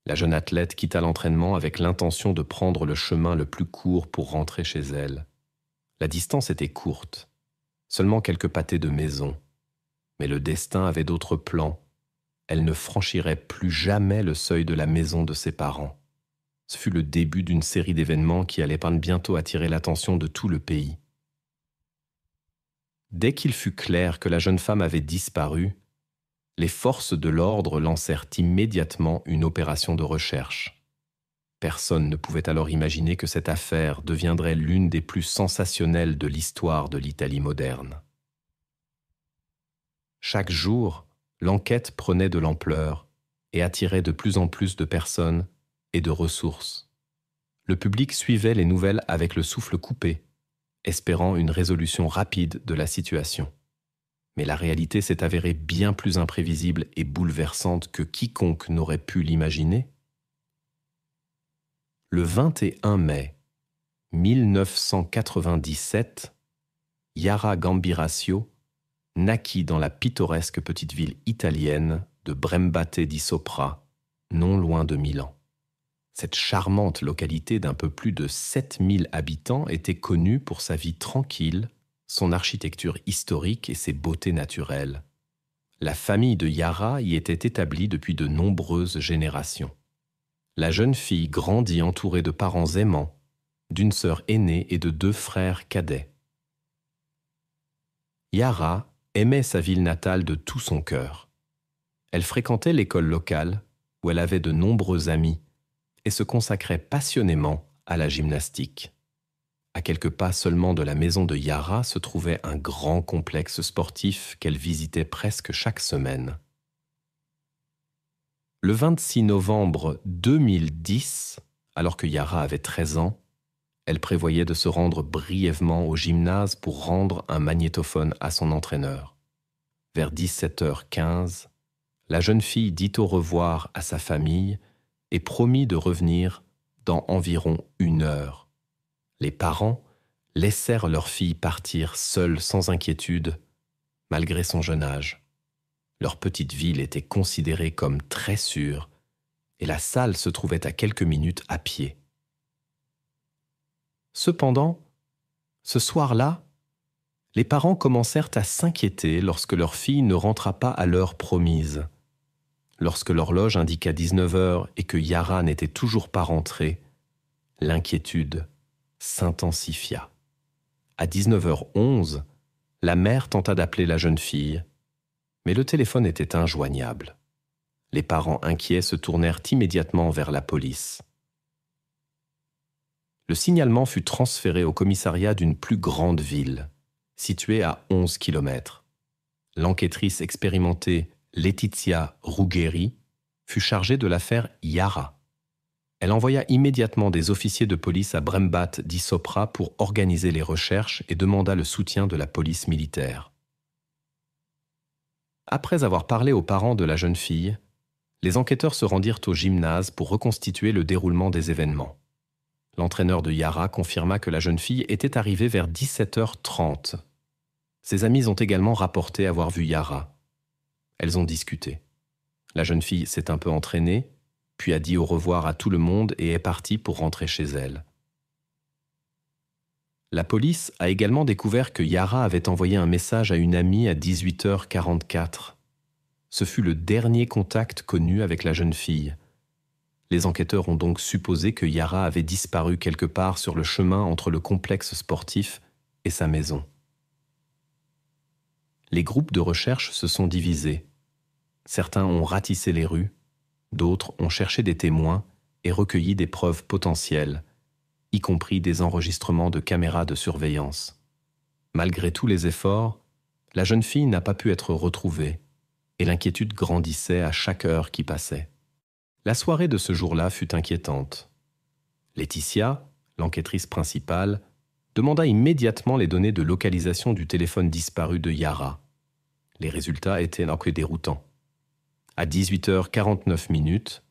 La jeune athlète quitta l'entraînement avec l'intention de prendre le chemin le plus court pour rentrer chez elle. La distance était courte, seulement quelques pâtés de maison. Mais le destin avait d'autres plans. Elle ne franchirait plus jamais le seuil de la maison de ses parents. Ce fut le début d'une série d'événements qui allaient bientôt attirer l'attention de tout le pays. Dès qu'il fut clair que la jeune femme avait disparu, les forces de l'ordre lancèrent immédiatement une opération de recherche. Personne ne pouvait alors imaginer que cette affaire deviendrait l'une des plus sensationnelles de l'histoire de l'Italie moderne. Chaque jour, l'enquête prenait de l'ampleur et attirait de plus en plus de personnes et de ressources. Le public suivait les nouvelles avec le souffle coupé, espérant une résolution rapide de la situation. Mais la réalité s'est avérée bien plus imprévisible et bouleversante que quiconque n'aurait pu l'imaginer. Le 21 mai 1997, Yara Gambirasio naquit dans la pittoresque petite ville italienne de Brembate di Sopra, non loin de Milan. Cette charmante localité d'un peu plus de 7000 habitants était connue pour sa vie tranquille, son architecture historique et ses beautés naturelles. La famille de Yara y était établie depuis de nombreuses générations. La jeune fille grandit entourée de parents aimants, d'une sœur aînée et de 2 frères cadets. Yara aimait sa ville natale de tout son cœur. Elle fréquentait l'école locale, où elle avait de nombreux amis, et se consacrait passionnément à la gymnastique. À quelques pas seulement de la maison de Yara se trouvait un grand complexe sportif qu'elle visitait presque chaque semaine. Le 26 novembre 2010, alors que Yara avait 13 ans, elle prévoyait de se rendre brièvement au gymnase pour rendre un magnétophone à son entraîneur. Vers 17h15, la jeune fille dit au revoir à sa famille et promit de revenir dans environ 1 heure. Les parents laissèrent leur fille partir seule sans inquiétude, malgré son jeune âge. Leur petite ville était considérée comme très sûre et la salle se trouvait à quelques minutes à pied. Cependant, ce soir-là, les parents commencèrent à s'inquiéter lorsque leur fille ne rentra pas à l'heure promise. Lorsque l'horloge indiqua 19h et que Yara n'était toujours pas rentrée, l'inquiétude s'intensifia. À 19h11, la mère tenta d'appeler la jeune fille, mais le téléphone était injoignable. Les parents inquiets se tournèrent immédiatement vers la police. Le signalement fut transféré au commissariat d'une plus grande ville, située à 11 km. L'enquêtrice expérimentée Letizia Ruggeri fut chargée de l'affaire Yara. Elle envoya immédiatement des officiers de police à Brembate di Sopra pour organiser les recherches et demanda le soutien de la police militaire. Après avoir parlé aux parents de la jeune fille, les enquêteurs se rendirent au gymnase pour reconstituer le déroulement des événements. L'entraîneur de Yara confirma que la jeune fille était arrivée vers 17h30. Ses amis ont également rapporté avoir vu Yara. Elles ont discuté. La jeune fille s'est un peu entraînée, puis a dit au revoir à tout le monde et est partie pour rentrer chez elle. La police a également découvert que Yara avait envoyé un message à une amie à 18h44. Ce fut le dernier contact connu avec la jeune fille. Les enquêteurs ont donc supposé que Yara avait disparu quelque part sur le chemin entre le complexe sportif et sa maison. Les groupes de recherche se sont divisés. Certains ont ratissé les rues, d'autres ont cherché des témoins et recueilli des preuves potentielles, y compris des enregistrements de caméras de surveillance. Malgré tous les efforts, la jeune fille n'a pas pu être retrouvée et l'inquiétude grandissait à chaque heure qui passait. La soirée de ce jour-là fut inquiétante. Laetitia, l'enquêtrice principale, demanda immédiatement les données de localisation du téléphone disparu de Yara. Les résultats étaient déroutants. À 18h49,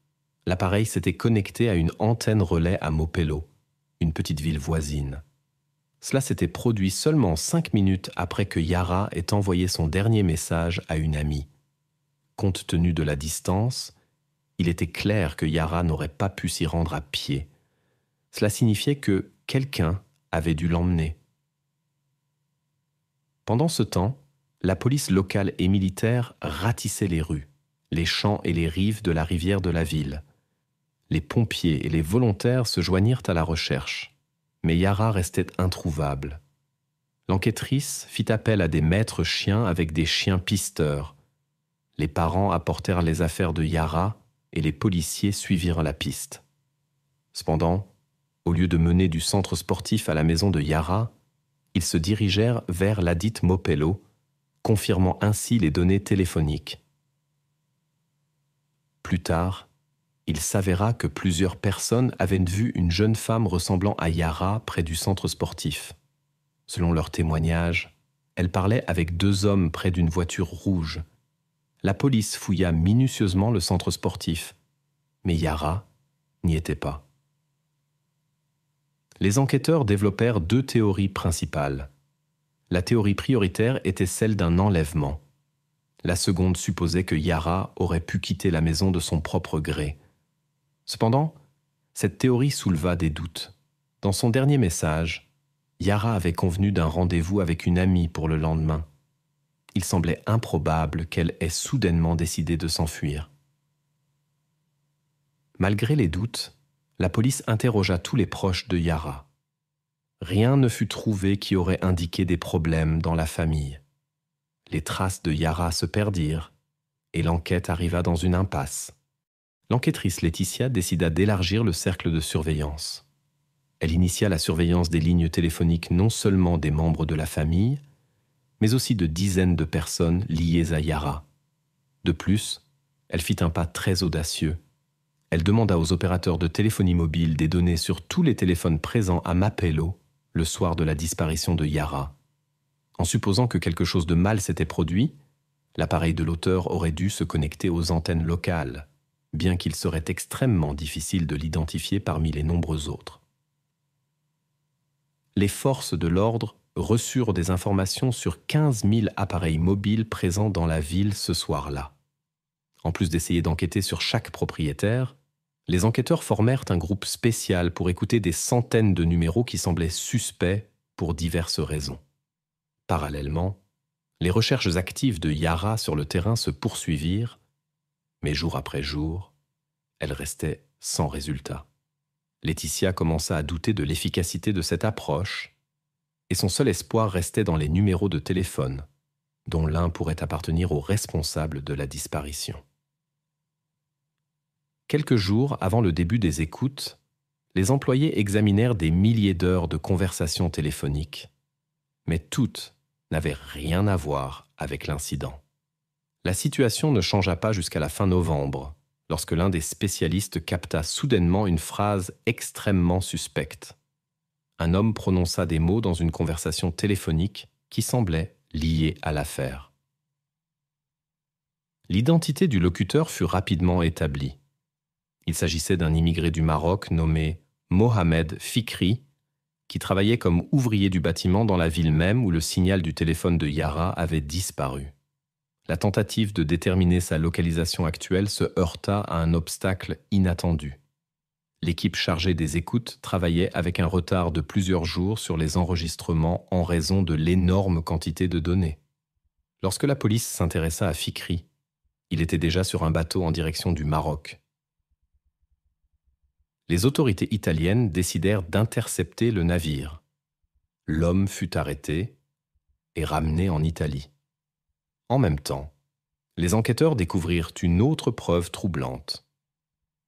l'appareil s'était connecté à une antenne relais à Mopello, une petite ville voisine. Cela s'était produit seulement 5 minutes après que Yara ait envoyé son dernier message à une amie. Compte tenu de la distance, il était clair que Yara n'aurait pas pu s'y rendre à pied. Cela signifiait que quelqu'un avait dû l'emmener. Pendant ce temps, la police locale et militaire ratissait les rues, les champs et les rives de la rivière de la ville. Les pompiers et les volontaires se joignirent à la recherche, mais Yara restait introuvable. L'enquêtrice fit appel à des maîtres chiens avec des chiens pisteurs. Les parents apportèrent les affaires de Yara et les policiers suivirent la piste. Cependant, au lieu de mener du centre sportif à la maison de Yara, ils se dirigèrent vers ladite Mopelo, confirmant ainsi les données téléphoniques. Plus tard, il s'avéra que plusieurs personnes avaient vu une jeune femme ressemblant à Yara près du centre sportif. Selon leurs témoignages, elle parlait avec 2 hommes près d'une voiture rouge. La police fouilla minutieusement le centre sportif, mais Yara n'y était pas. Les enquêteurs développèrent 2 théories principales. La théorie prioritaire était celle d'un enlèvement. La seconde supposait que Yara aurait pu quitter la maison de son propre gré. Cependant, cette théorie souleva des doutes. Dans son dernier message, Yara avait convenu d'un rendez-vous avec une amie pour le lendemain. Il semblait improbable qu'elle ait soudainement décidé de s'enfuir. Malgré les doutes, la police interrogea tous les proches de Yara. Rien ne fut trouvé qui aurait indiqué des problèmes dans la famille. Les traces de Yara se perdirent et l'enquête arriva dans une impasse. L'enquêtrice Laetitia décida d'élargir le cercle de surveillance. Elle initia la surveillance des lignes téléphoniques non seulement des membres de la famille, mais aussi de dizaines de personnes liées à Yara. De plus, elle fit un pas très audacieux. Elle demanda aux opérateurs de téléphonie mobile des données sur tous les téléphones présents à Mapelo le soir de la disparition de Yara. En supposant que quelque chose de mal s'était produit, l'appareil de l'auteur aurait dû se connecter aux antennes locales, bien qu'il serait extrêmement difficile de l'identifier parmi les nombreux autres. Les forces de l'ordre reçurent des informations sur 15 000 appareils mobiles présents dans la ville ce soir-là. En plus d'essayer d'enquêter sur chaque propriétaire, les enquêteurs formèrent un groupe spécial pour écouter des centaines de numéros qui semblaient suspects pour diverses raisons. Parallèlement, les recherches actives de Yara sur le terrain se poursuivirent, mais jour après jour, elles restaient sans résultat. Laetitia commença à douter de l'efficacité de cette approche, et son seul espoir restait dans les numéros de téléphone, dont l'un pourrait appartenir au responsable de la disparition. Quelques jours avant le début des écoutes, les employés examinèrent des milliers d'heures de conversations téléphoniques, mais toutes n'avaient rien à voir avec l'incident. La situation ne changea pas jusqu'à la fin novembre, lorsque l'un des spécialistes capta soudainement une phrase extrêmement suspecte. Un homme prononça des mots dans une conversation téléphonique qui semblait liée à l'affaire. L'identité du locuteur fut rapidement établie. Il s'agissait d'un immigré du Maroc nommé Mohamed Fikri, qui travaillait comme ouvrier du bâtiment dans la ville même où le signal du téléphone de Yara avait disparu. La tentative de déterminer sa localisation actuelle se heurta à un obstacle inattendu. L'équipe chargée des écoutes travaillait avec un retard de plusieurs jours sur les enregistrements en raison de l'énorme quantité de données. Lorsque la police s'intéressa à Fikri, il était déjà sur un bateau en direction du Maroc. Les autorités italiennes décidèrent d'intercepter le navire. L'homme fut arrêté et ramené en Italie. En même temps, les enquêteurs découvrirent une autre preuve troublante.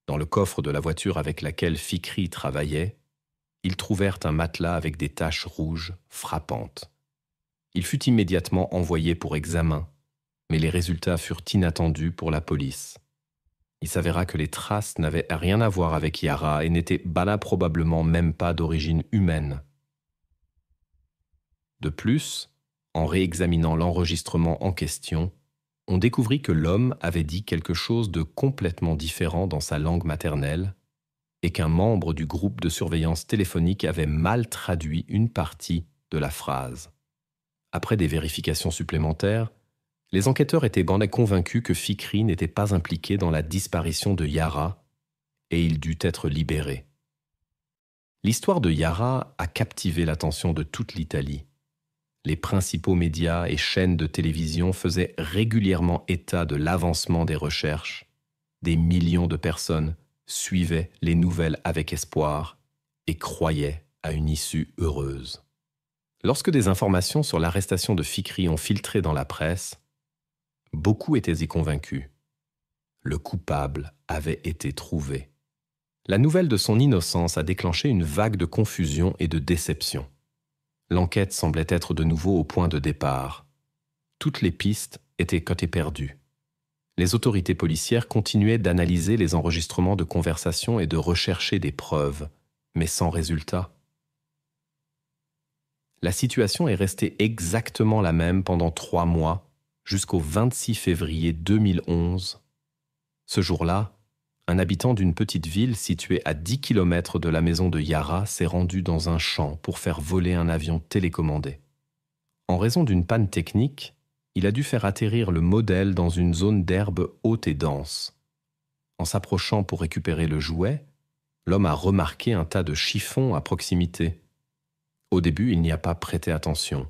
Dans le coffre de la voiture avec laquelle Fikri travaillait, ils trouvèrent un matelas avec des taches rouges frappantes. Il fut immédiatement envoyé pour examen, mais les résultats furent inattendus pour la police. Il s'avéra que les traces n'avaient rien à voir avec Yara et n'étaient probablement même pas d'origine humaine. De plus, en réexaminant l'enregistrement en question, on découvrit que l'homme avait dit quelque chose de complètement différent dans sa langue maternelle et qu'un membre du groupe de surveillance téléphonique avait mal traduit une partie de la phrase. Après des vérifications supplémentaires, Les enquêteurs étaient convaincus que Fikri n'était pas impliqué dans la disparition de Yara et il dut être libéré. L'histoire de Yara a captivé l'attention de toute l'Italie. Les principaux médias et chaînes de télévision faisaient régulièrement état de l'avancement des recherches. Des millions de personnes suivaient les nouvelles avec espoir et croyaient à une issue heureuse. Lorsque des informations sur l'arrestation de Fikri ont filtré dans la presse, beaucoup étaient convaincus. Le coupable avait été trouvé. La nouvelle de son innocence a déclenché une vague de confusion et de déception. L'enquête semblait être de nouveau au point de départ. Toutes les pistes étaient cotées perdues. Les autorités policières continuaient d'analyser les enregistrements de conversations et de rechercher des preuves, mais sans résultat. La situation est restée exactement la même pendant 3 mois, jusqu'au 26 février 2011. Ce jour-là, un habitant d'une petite ville située à 10 km de la maison de Yara s'est rendu dans un champ pour faire voler un avion télécommandé. En raison d'une panne technique, il a dû faire atterrir le modèle dans une zone d'herbe haute et dense. En s'approchant pour récupérer le jouet, l'homme a remarqué un tas de chiffons à proximité. Au début, il n'y a pas prêté attention,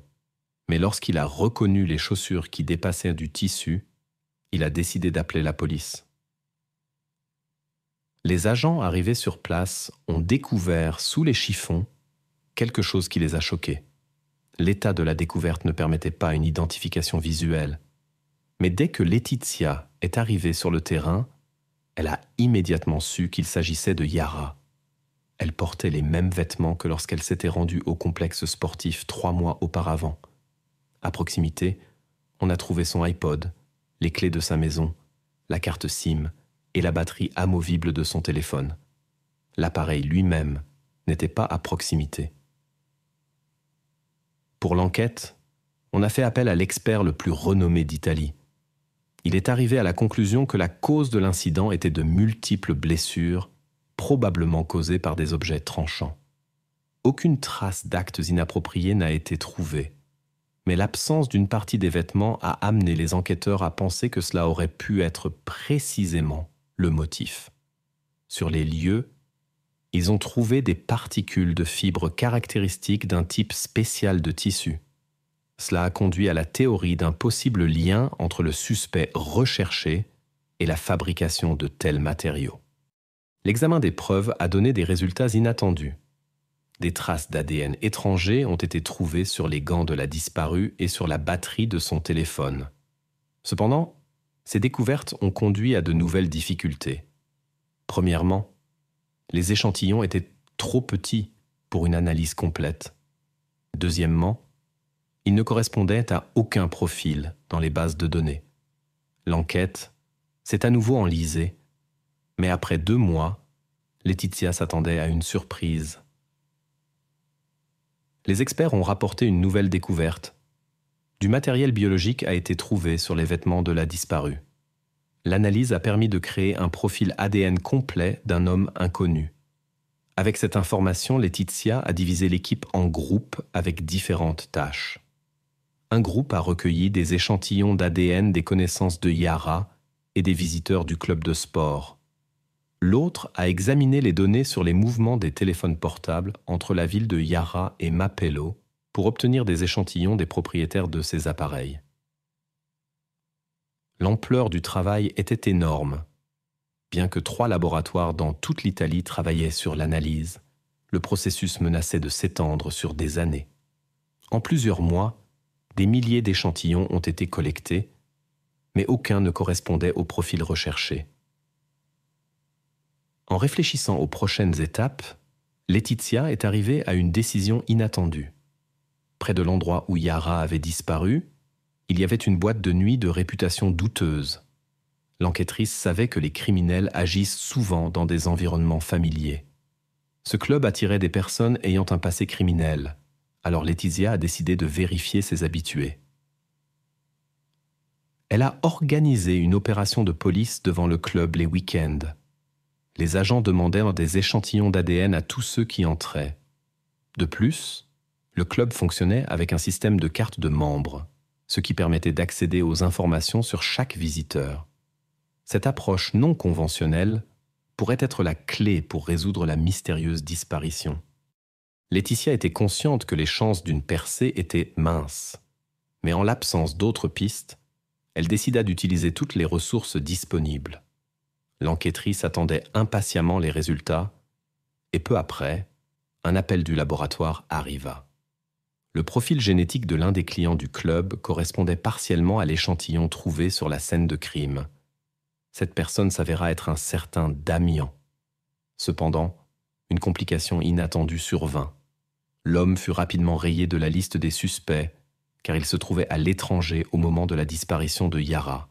mais lorsqu'il a reconnu les chaussures qui dépassaient du tissu, il a décidé d'appeler la police. Les agents arrivés sur place ont découvert sous les chiffons quelque chose qui les a choqués. L'état de la découverte ne permettait pas une identification visuelle. Mais dès que Laetitia est arrivée sur le terrain, elle a immédiatement su qu'il s'agissait de Yara. Elle portait les mêmes vêtements que lorsqu'elle s'était rendue au complexe sportif 3 mois auparavant. À proximité, on a trouvé son iPod, les clés de sa maison, la carte SIM et la batterie amovible de son téléphone. L'appareil lui-même n'était pas à proximité. Pour l'enquête, on a fait appel à l'expert le plus renommé d'Italie. Il est arrivé à la conclusion que la cause de l'incident était de multiples blessures, probablement causées par des objets tranchants. Aucune trace d'actes inappropriés n'a été trouvée, mais l'absence d'une partie des vêtements a amené les enquêteurs à penser que cela aurait pu être précisément le motif. Sur les lieux, ils ont trouvé des particules de fibres caractéristiques d'un type spécial de tissu. Cela a conduit à la théorie d'un possible lien entre le suspect recherché et la fabrication de tels matériaux. L'examen des preuves a donné des résultats inattendus. Des traces d'ADN étrangers ont été trouvées sur les gants de la disparue et sur la batterie de son téléphone. Cependant, ces découvertes ont conduit à de nouvelles difficultés. Premièrement, les échantillons étaient trop petits pour une analyse complète. Deuxièmement, ils ne correspondaient à aucun profil dans les bases de données. L'enquête s'est à nouveau enlisée, mais après 2 mois, Laetitia s'attendait à une surprise. Les experts ont rapporté une nouvelle découverte. Du matériel biologique a été trouvé sur les vêtements de la disparue. L'analyse a permis de créer un profil ADN complet d'un homme inconnu. Avec cette information, Laetitia a divisé l'équipe en groupes avec différentes tâches. Un groupe a recueilli des échantillons d'ADN des connaissances de Yara et des visiteurs du club de sport. L'autre a examiné les données sur les mouvements des téléphones portables entre la ville de Yara et Mapello pour obtenir des échantillons des propriétaires de ces appareils. L'ampleur du travail était énorme. Bien que 3 laboratoires dans toute l'Italie travaillaient sur l'analyse, le processus menaçait de s'étendre sur des années. En plusieurs mois, des milliers d'échantillons ont été collectés, mais aucun ne correspondait au profil recherché. En réfléchissant aux prochaines étapes, Laetitia est arrivée à une décision inattendue. Près de l'endroit où Yara avait disparu, il y avait une boîte de nuit de réputation douteuse. L'enquêtrice savait que les criminels agissent souvent dans des environnements familiers. Ce club attirait des personnes ayant un passé criminel, alors Laetitia a décidé de vérifier ses habitués. Elle a organisé une opération de police devant le club les week-ends. Les agents demandèrent des échantillons d'ADN à tous ceux qui entraient. De plus, le club fonctionnait avec un système de cartes de membres. ce qui permettait d'accéder aux informations sur chaque visiteur. Cette approche non conventionnelle pourrait être la clé pour résoudre la mystérieuse disparition. Laetitia était consciente que les chances d'une percée étaient minces, mais en l'absence d'autres pistes, elle décida d'utiliser toutes les ressources disponibles. L'enquêtrice attendait impatiemment les résultats, et peu après, un appel du laboratoire arriva. Le profil génétique de l'un des clients du club correspondait partiellement à l'échantillon trouvé sur la scène de crime. Cette personne s'avéra être un certain Damian. Cependant, une complication inattendue survint. L'homme fut rapidement rayé de la liste des suspects, car il se trouvait à l'étranger au moment de la disparition de Yara.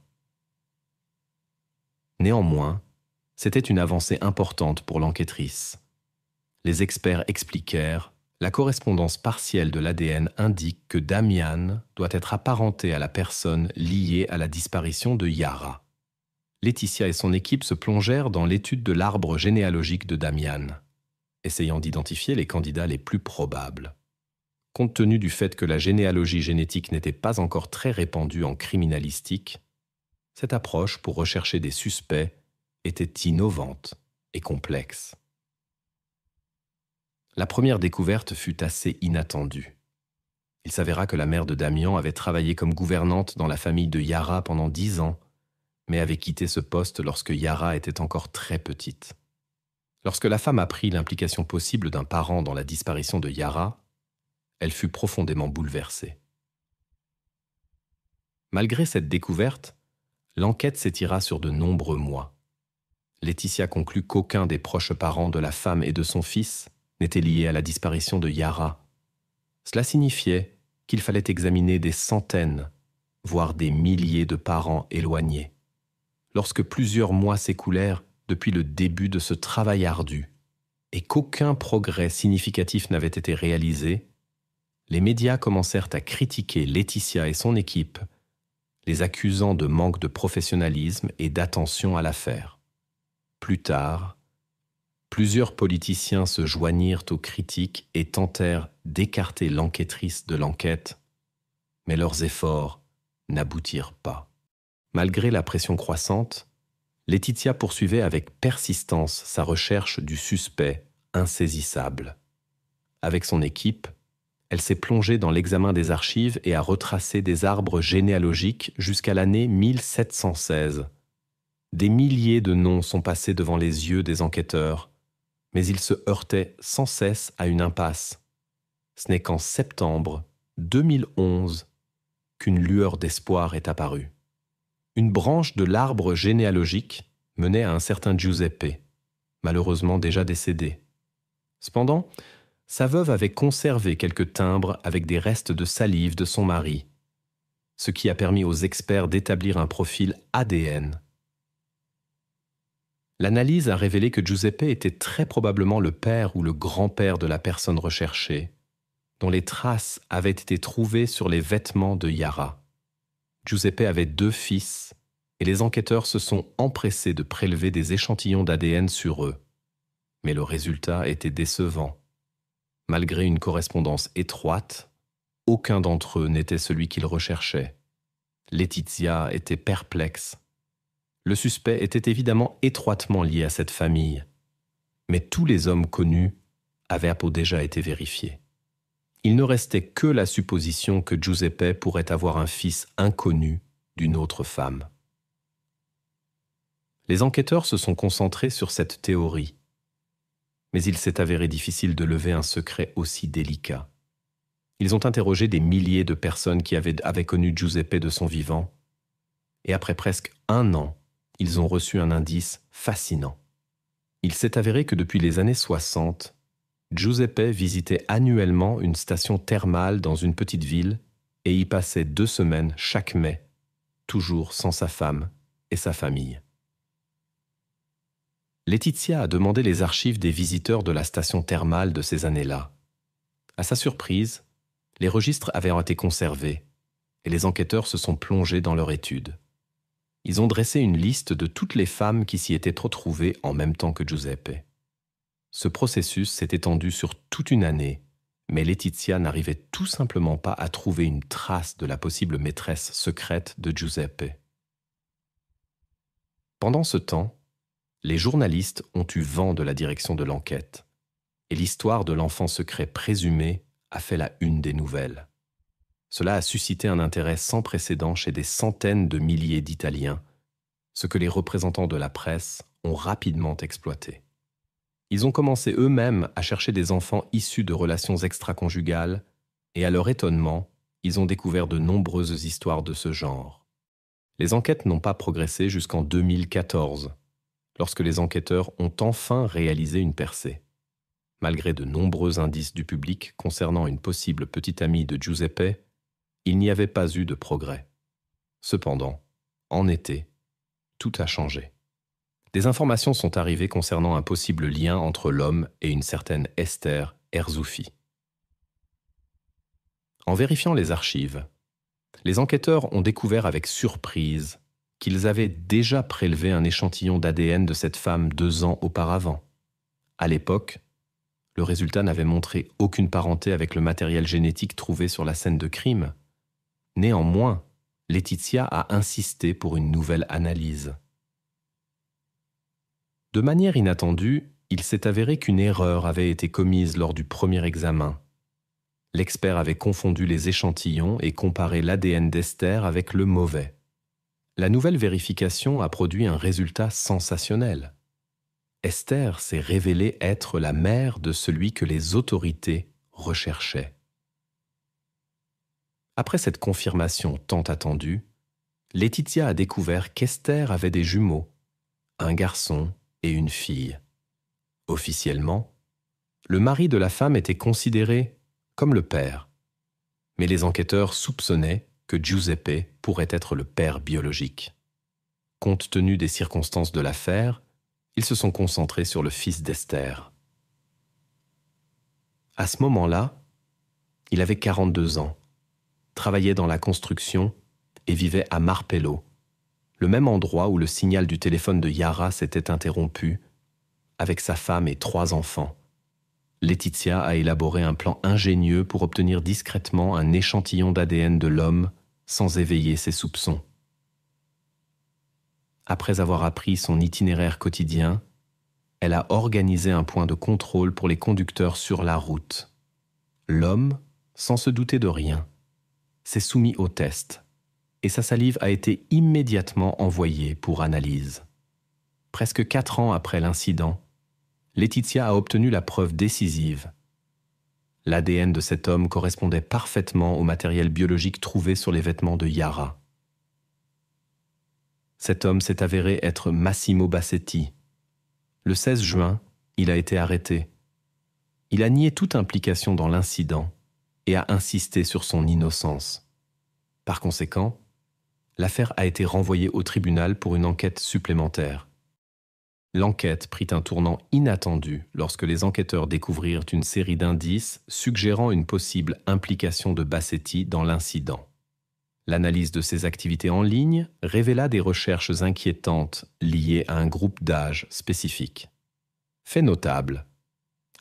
Néanmoins, c'était une avancée importante pour l'enquêtrice. Les experts expliquèrent: la correspondance partielle de l'ADN indique que Damian doit être apparenté à la personne liée à la disparition de Yara. Laetitia et son équipe se plongèrent dans l'étude de l'arbre généalogique de Damian, essayant d'identifier les candidats les plus probables. Compte tenu du fait que la généalogie génétique n'était pas encore très répandue en criminalistique, cette approche pour rechercher des suspects était innovante et complexe. La première découverte fut assez inattendue. Il s'avéra que la mère de Damian avait travaillé comme gouvernante dans la famille de Yara pendant 10 ans, mais avait quitté ce poste lorsque Yara était encore très petite. Lorsque la femme apprit l'implication possible d'un parent dans la disparition de Yara, elle fut profondément bouleversée. Malgré cette découverte, l'enquête s'étira sur de nombreux mois. Laetitia conclut qu'aucun des proches parents de la femme et de son fils n'était lié à la disparition de Yara. Cela signifiait qu'il fallait examiner des centaines, voire des milliers de parents éloignés. Lorsque plusieurs mois s'écoulèrent depuis le début de ce travail ardu et qu'aucun progrès significatif n'avait été réalisé, les médias commencèrent à critiquer Laetitia et son équipe, les accusant de manque de professionnalisme et d'attention à l'affaire. Plus tard, plusieurs politiciens se joignirent aux critiques et tentèrent d'écarter l'enquêtrice de l'enquête, mais leurs efforts n'aboutirent pas. Malgré la pression croissante, Laetitia poursuivait avec persistance sa recherche du suspect insaisissable. Avec son équipe, elle s'est plongée dans l'examen des archives et a retracé des arbres généalogiques jusqu'à l'année 1716. Des milliers de noms sont passés devant les yeux des enquêteurs, mais ils se heurtaient sans cesse à une impasse. Ce n'est qu'en septembre 2011 qu'une lueur d'espoir est apparue. Une branche de l'arbre généalogique menait à un certain Giuseppe, malheureusement déjà décédé. Cependant, sa veuve avait conservé quelques timbres avec des restes de salive de son mari, ce qui a permis aux experts d'établir un profil ADN. L'analyse a révélé que Giuseppe était très probablement le père ou le grand-père de la personne recherchée, dont les traces avaient été trouvées sur les vêtements de Yara. Giuseppe avait 2 fils, et les enquêteurs se sont empressés de prélever des échantillons d'ADN sur eux. Mais le résultat était décevant. Malgré une correspondance étroite, aucun d'entre eux n'était celui qu'ils recherchaient. Laetitia était perplexe. Le suspect était évidemment étroitement lié à cette famille, mais tous les hommes connus avaient déjà été vérifiés. Il ne restait que la supposition que Giuseppe pourrait avoir un fils inconnu d'une autre femme. Les enquêteurs se sont concentrés sur cette théorie, mais il s'est avéré difficile de lever un secret aussi délicat. Ils ont interrogé des milliers de personnes qui avaient connu Giuseppe de son vivant, et après presque 1 an, ils ont reçu un indice fascinant. Il s'est avéré que depuis les années 60, Giuseppe visitait annuellement une station thermale dans une petite ville et y passait 2 semaines chaque mai, toujours sans sa femme et sa famille. Laetitia a demandé les archives des visiteurs de la station thermale de ces années-là. À sa surprise, les registres avaient été conservés et les enquêteurs se sont plongés dans leur étude. Ils ont dressé une liste de toutes les femmes qui s'y étaient retrouvées en même temps que Giuseppe. Ce processus s'est étendu sur toute une année, mais Laetitia n'arrivait tout simplement pas à trouver une trace de la possible maîtresse secrète de Giuseppe. Pendant ce temps, les journalistes ont eu vent de la direction de l'enquête, et l'histoire de l'enfant secret présumé a fait la une des nouvelles. Cela a suscité un intérêt sans précédent chez des centaines de milliers d'Italiens, ce que les représentants de la presse ont rapidement exploité. Ils ont commencé eux-mêmes à chercher des enfants issus de relations extraconjugales, et à leur étonnement, ils ont découvert de nombreuses histoires de ce genre. Les enquêtes n'ont pas progressé jusqu'en 2014, lorsque les enquêteurs ont enfin réalisé une percée. Malgré de nombreux indices du public concernant une possible petite amie de Giuseppe, il n'y avait pas eu de progrès. Cependant, en été, tout a changé. Des informations sont arrivées concernant un possible lien entre l'homme et une certaine Esther Erzoufi. En vérifiant les archives, les enquêteurs ont découvert avec surprise qu'ils avaient déjà prélevé un échantillon d'ADN de cette femme 2 ans auparavant. À l'époque, le résultat n'avait montré aucune parenté avec le matériel génétique trouvé sur la scène de crime. Néanmoins, Laetitia a insisté pour une nouvelle analyse. De manière inattendue, il s'est avéré qu'une erreur avait été commise lors du premier examen. L'expert avait confondu les échantillons et comparé l'ADN d'Esther avec le mauvais. La nouvelle vérification a produit un résultat sensationnel. Esther s'est révélée être la mère de celui que les autorités recherchaient. Après cette confirmation tant attendue, Laetitia a découvert qu'Esther avait des jumeaux, un garçon et une fille. Officiellement, le mari de la femme était considéré comme le père, mais les enquêteurs soupçonnaient que Giuseppe pourrait être le père biologique. Compte tenu des circonstances de l'affaire, ils se sont concentrés sur le fils d'Esther. À ce moment-là, il avait 42 ans, travaillait dans la construction et vivait à Marpello, le même endroit où le signal du téléphone de Yara s'était interrompu, avec sa femme et 3 enfants. Laetitia a élaboré un plan ingénieux pour obtenir discrètement un échantillon d'ADN de l'homme sans éveiller ses soupçons. Après avoir appris son itinéraire quotidien, elle a organisé un point de contrôle pour les conducteurs sur la route. L'homme, sans se douter de rien, s'est soumis au test et sa salive a été immédiatement envoyée pour analyse. Presque 4 ans après l'incident, Laetitia a obtenu la preuve décisive. L'ADN de cet homme correspondait parfaitement au matériel biologique trouvé sur les vêtements de Yara. Cet homme s'est avéré être Massimo Bassetti. Le 16 juin, il a été arrêté. Il a nié toute implication dans l'incident et a insisté sur son innocence. Par conséquent, l'affaire a été renvoyée au tribunal pour une enquête supplémentaire. L'enquête prit un tournant inattendu lorsque les enquêteurs découvrirent une série d'indices suggérant une possible implication de Bassetti dans l'incident. L'analyse de ses activités en ligne révéla des recherches inquiétantes liées à un groupe d'âge spécifique. Fait notable,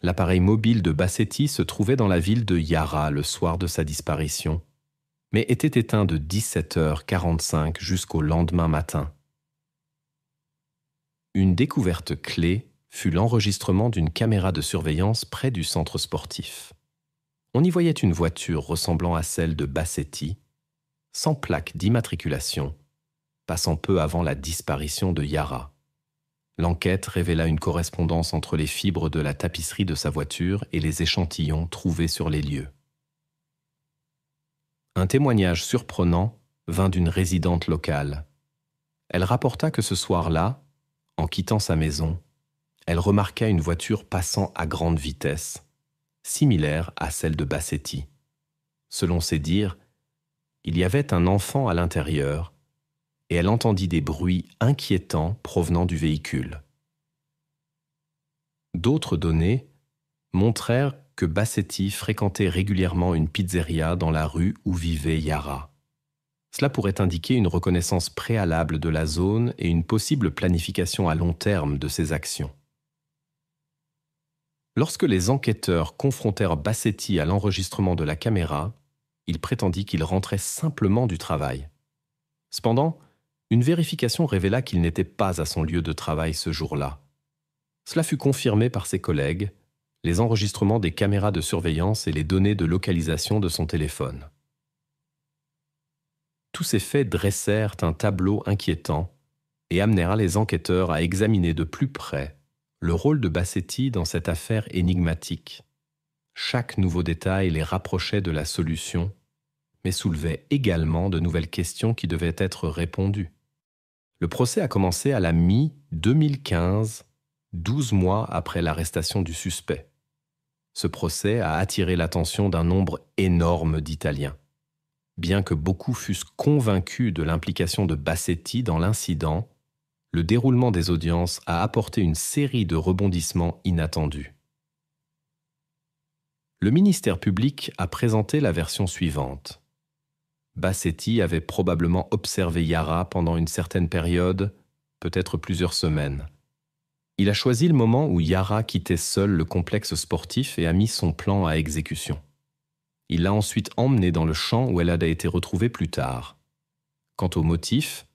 l'appareil mobile de Bassetti se trouvait dans la ville de Yara le soir de sa disparition, mais était éteint de 17h45 jusqu'au lendemain matin. Une découverte clé fut l'enregistrement d'une caméra de surveillance près du centre sportif. On y voyait une voiture ressemblant à celle de Bassetti, sans plaque d'immatriculation, passant peu avant la disparition de Yara. L'enquête révéla une correspondance entre les fibres de la tapisserie de sa voiture et les échantillons trouvés sur les lieux. Un témoignage surprenant vint d'une résidente locale. Elle rapporta que ce soir-là, en quittant sa maison, elle remarqua une voiture passant à grande vitesse, similaire à celle de Bassetti. Selon ses dires, il y avait un enfant à l'intérieur et elle entendit des bruits inquiétants provenant du véhicule. D'autres données montrèrent que Bassetti fréquentait régulièrement une pizzeria dans la rue où vivait Yara. Cela pourrait indiquer une reconnaissance préalable de la zone et une possible planification à long terme de ses actions. Lorsque les enquêteurs confrontèrent Bassetti à l'enregistrement de la caméra, il prétendit qu'il rentrait simplement du travail. Cependant, une vérification révéla qu'il n'était pas à son lieu de travail ce jour-là. Cela fut confirmé par ses collègues, les enregistrements des caméras de surveillance et les données de localisation de son téléphone. Tous ces faits dressèrent un tableau inquiétant et amenèrent les enquêteurs à examiner de plus près le rôle de Bassetti dans cette affaire énigmatique. Chaque nouveau détail les rapprochait de la solution, mais soulevait également de nouvelles questions qui devaient être répondues. Le procès a commencé à la mi-2015, 12 mois après l'arrestation du suspect. Ce procès a attiré l'attention d'un nombre énorme d'Italiens. Bien que beaucoup fussent convaincus de l'implication de Bassetti dans l'incident, le déroulement des audiences a apporté une série de rebondissements inattendus. Le ministère public a présenté la version suivante. Bassetti avait probablement observé Yara pendant une certaine période, peut-être plusieurs semaines. Il a choisi le moment où Yara quittait seule le complexe sportif et a mis son plan à exécution. Il l'a ensuite emmenée dans le champ où elle a été retrouvée plus tard. Quant au motif,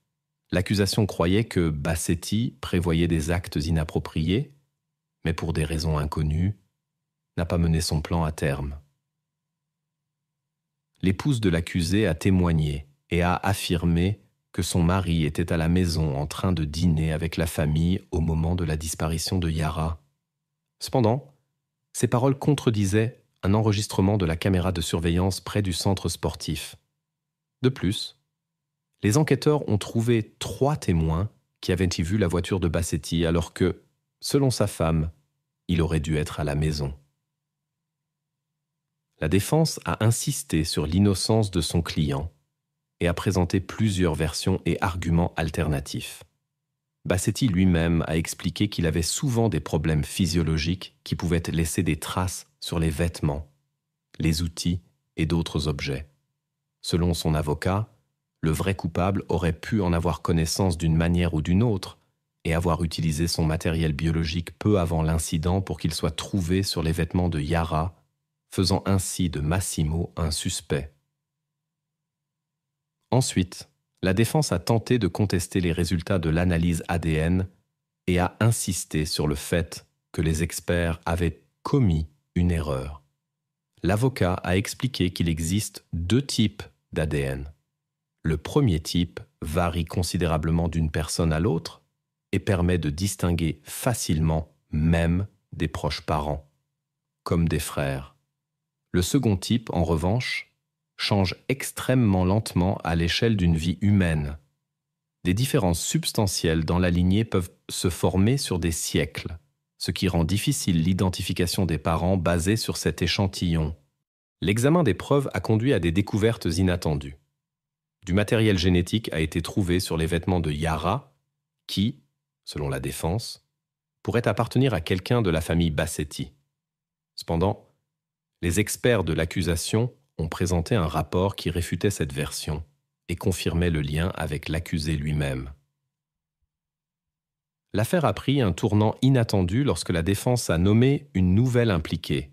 l'accusation croyait que Bassetti prévoyait des actes inappropriés, mais pour des raisons inconnues, n'a pas mené son plan à terme. L'épouse de l'accusé a témoigné et a affirmé que son mari était à la maison en train de dîner avec la famille au moment de la disparition de Yara. Cependant, ces paroles contredisaient un enregistrement de la caméra de surveillance près du centre sportif. De plus, les enquêteurs ont trouvé 3 témoins qui avaient vu la voiture de Bassetti alors que, selon sa femme, il aurait dû être à la maison. La défense a insisté sur l'innocence de son client et a présenté plusieurs versions et arguments alternatifs. Bassetti lui-même a expliqué qu'il avait souvent des problèmes physiologiques qui pouvaient laisser des traces sur les vêtements, les outils et d'autres objets. Selon son avocat, le vrai coupable aurait pu en avoir connaissance d'une manière ou d'une autre et avoir utilisé son matériel biologique peu avant l'incident pour qu'il soit trouvé sur les vêtements de Yara, faisant ainsi de Massimo un suspect. Ensuite, la défense a tenté de contester les résultats de l'analyse ADN et a insisté sur le fait que les experts avaient commis une erreur. L'avocat a expliqué qu'il existe 2 types d'ADN. Le premier type varie considérablement d'une personne à l'autre et permet de distinguer facilement même des proches parents, comme des frères. Le second type, en revanche, change extrêmement lentement à l'échelle d'une vie humaine. Des différences substantielles dans la lignée peuvent se former sur des siècles, ce qui rend difficile l'identification des parents basée sur cet échantillon. L'examen des preuves a conduit à des découvertes inattendues. Du matériel génétique a été trouvé sur les vêtements de Yara, qui, selon la défense, pourrait appartenir à quelqu'un de la famille Bassetti. Cependant, les experts de l'accusation ont présenté un rapport qui réfutait cette version et confirmait le lien avec l'accusé lui-même. L'affaire a pris un tournant inattendu lorsque la défense a nommé une nouvelle impliquée,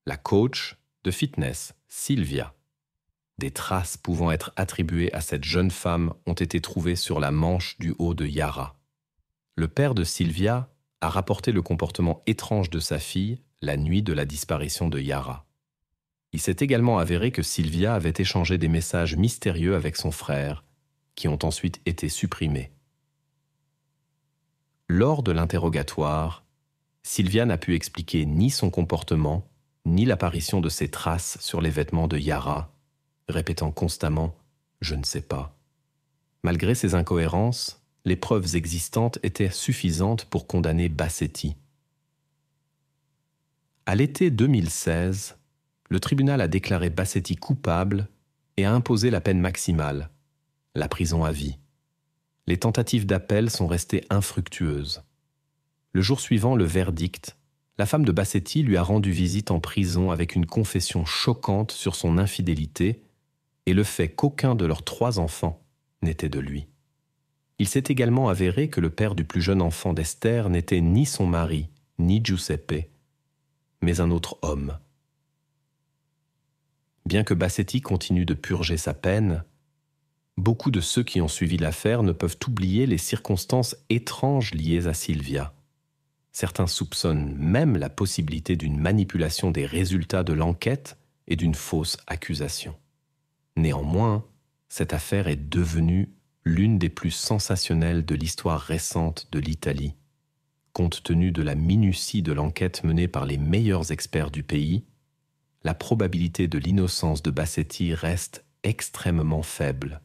la coach de fitness, Silvia. Des traces pouvant être attribuées à cette jeune femme ont été trouvées sur la manche du haut de Yara. Le père de Silvia a rapporté le comportement étrange de sa fille la nuit de la disparition de Yara. Il s'est également avéré que Silvia avait échangé des messages mystérieux avec son frère, qui ont ensuite été supprimés. Lors de l'interrogatoire, Silvia n'a pu expliquer ni son comportement, ni l'apparition de ces traces sur les vêtements de Yara, répétant constamment « je ne sais pas ». Malgré ces incohérences, les preuves existantes étaient suffisantes pour condamner Bassetti. À l'été 2016, le tribunal a déclaré Bassetti coupable et a imposé la peine maximale, la prison à vie. Les tentatives d'appel sont restées infructueuses. Le jour suivant le verdict, la femme de Bassetti lui a rendu visite en prison avec une confession choquante sur son infidélité et le fait qu'aucun de leurs 3 enfants n'était de lui. Il s'est également avéré que le père du plus jeune enfant d'Esther n'était ni son mari, ni Giuseppe, mais un autre homme. Bien que Bassetti continue de purger sa peine, beaucoup de ceux qui ont suivi l'affaire ne peuvent oublier les circonstances étranges liées à Silvia. Certains soupçonnent même la possibilité d'une manipulation des résultats de l'enquête et d'une fausse accusation. Néanmoins, cette affaire est devenue l'une des plus sensationnelles de l'histoire récente de l'Italie. Compte tenu de la minutie de l'enquête menée par les meilleurs experts du pays, la probabilité de l'innocence de Bassetti reste extrêmement faible.